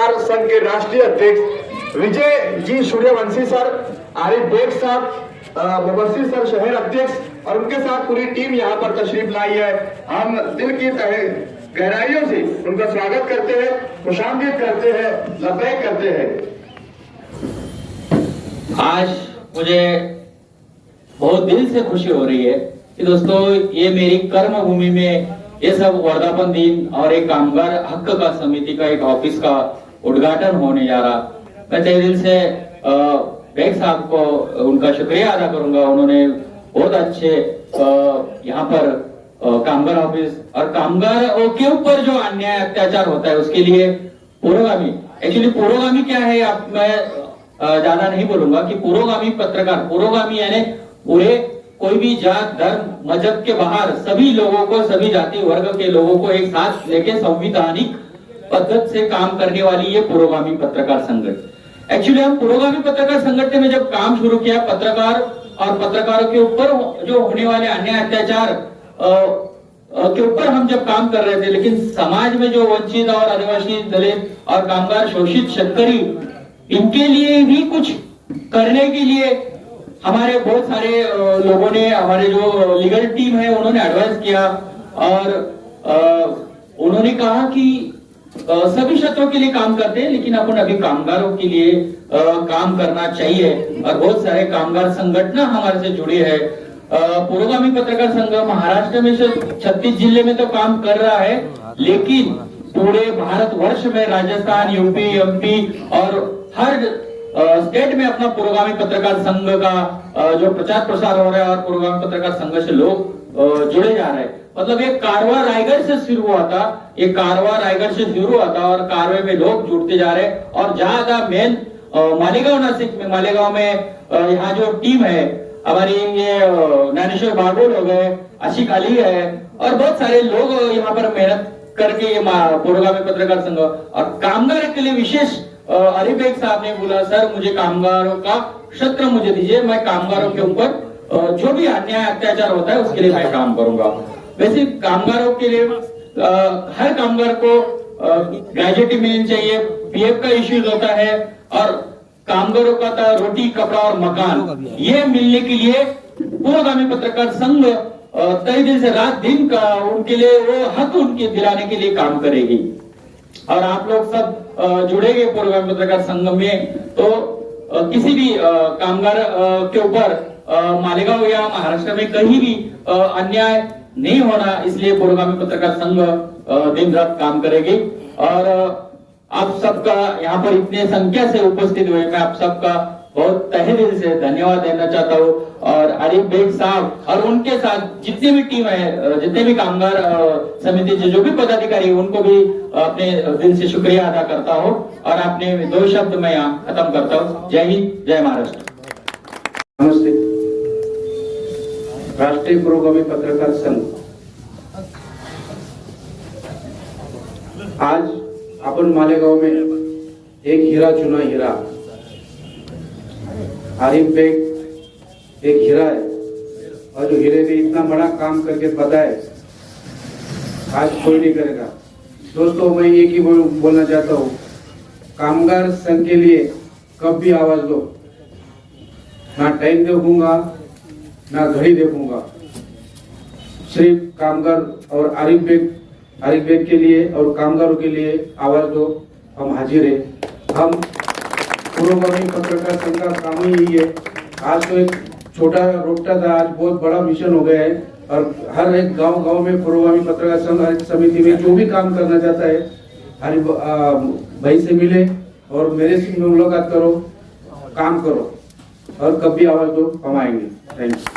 पत्रकार संघ के राष्ट्रीय अध्यक्ष विजय जी सूर्यवंशी सर, आरिफ बेग साहब, मुबस्सिर सर शहर अध्यक्ष और उनके साथ पूरी टीम यहाँ पर तशरीफ लाई है। हम दिल की गहराइयों से उनका स्वागत करते हैं, खुशामदीद करते हैं, लब्बैक करते हैं। आज मुझे बहुत दिल से खुशी हो रही है कि दोस्तों ये मेरी कर्म भूमि में ये सब वर्धापन दिन और एक कामगार हक का समिति का एक ऑफिस का उद्घाटन होने जा रहा। मैं तहे दिल से बेग साहब को उनका शुक्रिया अदा करूंगा। उन्होंने बहुत अच्छे यहाँ पर कामगार ऑफिस और कामगार के ऊपर जो अन्याय अत्याचार होता है उसके लिए पुरोगामी, एक्चुअली पुरोगामी क्या है आप मैं ज्यादा नहीं बोलूंगा कि पुरोगामी पत्रकार, पुरोगामी यानी पूरे कोई भी जात धर्म मजहब के बाहर सभी लोगों को, सभी जाति वर्ग के लोगों को एक साथ लेके संवैधानिक पद्धति से काम करने वाली ये पुरोगामी पत्रकार संगठन। एक्चुअली हम पुरोगामी पत्रकार संगठन में जब काम शुरू किया, पत्रकार और पत्रकारों के ऊपर जो होने वाले अन्याय अत्याचार के ऊपर हम जब काम कर रहे थे, लेकिन समाज में जो वंचित और आदिवासी दलित और कामगार शोषित शेतकरी, इनके लिए भी कुछ करने के लिए हमारे बहुत सारे लोगों ने, हमारे जो लीगल टीम है उन्होंने एडवाइस किया और उन्होंने कहा कि सभी क्षेत्रों के लिए काम करते हैं लेकिन अपन अभी कामगारों के लिए काम करना चाहिए। और बहुत सारे कामगार संगठन हमारे से जुड़े हैं। पुरोगामी पत्रकार संघ महाराष्ट्र में से 36 जिले में तो काम कर रहा है, लेकिन पूरे भारतवर्ष में राजस्थान, यूपी, एमपी और हर स्टेट में अपना पुरोगामी पत्रकार संघ का जो प्रचार प्रसार हो रहा है और पुरोगामी पत्रकार संघ से लोग जुड़े जा रहे हैं। मतलब ये कारवा रायगढ़ से शुरू हुआ था, ये कारवा रायगढ़ से शुरू हुआ था और कारवे में लोग जुड़ते जा रहे हैं। और ज्यादा मेन मालेगांव नासिक में, मालेगांव में यहाँ जो टीम है हमारी, ये ज्ञानेश्वर बागुल हो गए, आशिक अली है और बहुत सारे लोग यहाँ पर मेहनत करके ये पुरोगामी पत्रकार संघ और कामगार के लिए विशेष आरिफ बेग साहब ने बोला, सर मुझे कामगारों का क्षेत्र मुझे दीजिए, मैं कामगारों के ऊपर जो भी अन्याय अत्याचार होता है उसके लिए मैं काम करूंगा। वैसे कामगारों के लिए हर कामगार को ग्रेजुएटी मिलनी चाहिए, पीएफ का इश्यूज होता है और कामगारों का था रोटी कपड़ा और मकान, ये मिलने के लिए पुरोगामी पत्रकार संघ तहे दिल से रात दिन का उनके लिए वो हक उनके दिलाने के लिए काम करेगी। और आप लोग सब जुड़ेंगे पुरोगामी पत्रकार संघ में तो किसी भी कामगार के ऊपर मालेगांव या महाराष्ट्र में कहीं भी अन्याय नहीं होना, इसलिए पुरोगामी पत्रकार संघ दिन रात काम करेगी। और आप सबका यहाँ पर इतने संख्या से उपस्थित हुए, मैं आप सबका बहुत तहे दिल से धन्यवाद देना चाहता हूँ। और आरिफ बेग साहब और उनके साथ जितने भी टीम है, जितने भी कामगार समिति से जो भी पदाधिकारी, उनको भी अपने दिल से शुक्रिया अदा करता हूँ। और अपने 2 शब्द मैं यहाँ खत्म करता हूँ। जय हिंद, जय महाराष्ट्र। नमस्ते। राष्ट्रीय पुरोगामी पत्रकार संघ, आज अपन मालेगांव में एक हीरा चुना हीरा, आरिफ बेग एक हीरा है और जो हीरे ने इतना बड़ा काम करके बताए आज कोई नहीं करेगा। दोस्तों मैं एक ही बोलना चाहता हूँ, कामगार संघ के लिए कब भी आवाज दो, ना टाइम देखूंगा ना घड़ी देखूंगा, सिर्फ कामगार और आरिफ बेग के लिए और कामगारों के लिए आवाज दो। हम हाजिर है। हम पुरोगामी पत्रकार संघ का काम ही यही है। आज तो एक छोटा रोकता था, आज बहुत बड़ा मिशन हो गया है और हर एक गांव में पुरोगामी पत्रकार संघ समिति में जो भी काम करना चाहता है, हर भाई से मिले और मेरे से मुलाकात करो, काम करो और कभी आवाज दो, हम आएंगे। Thank you.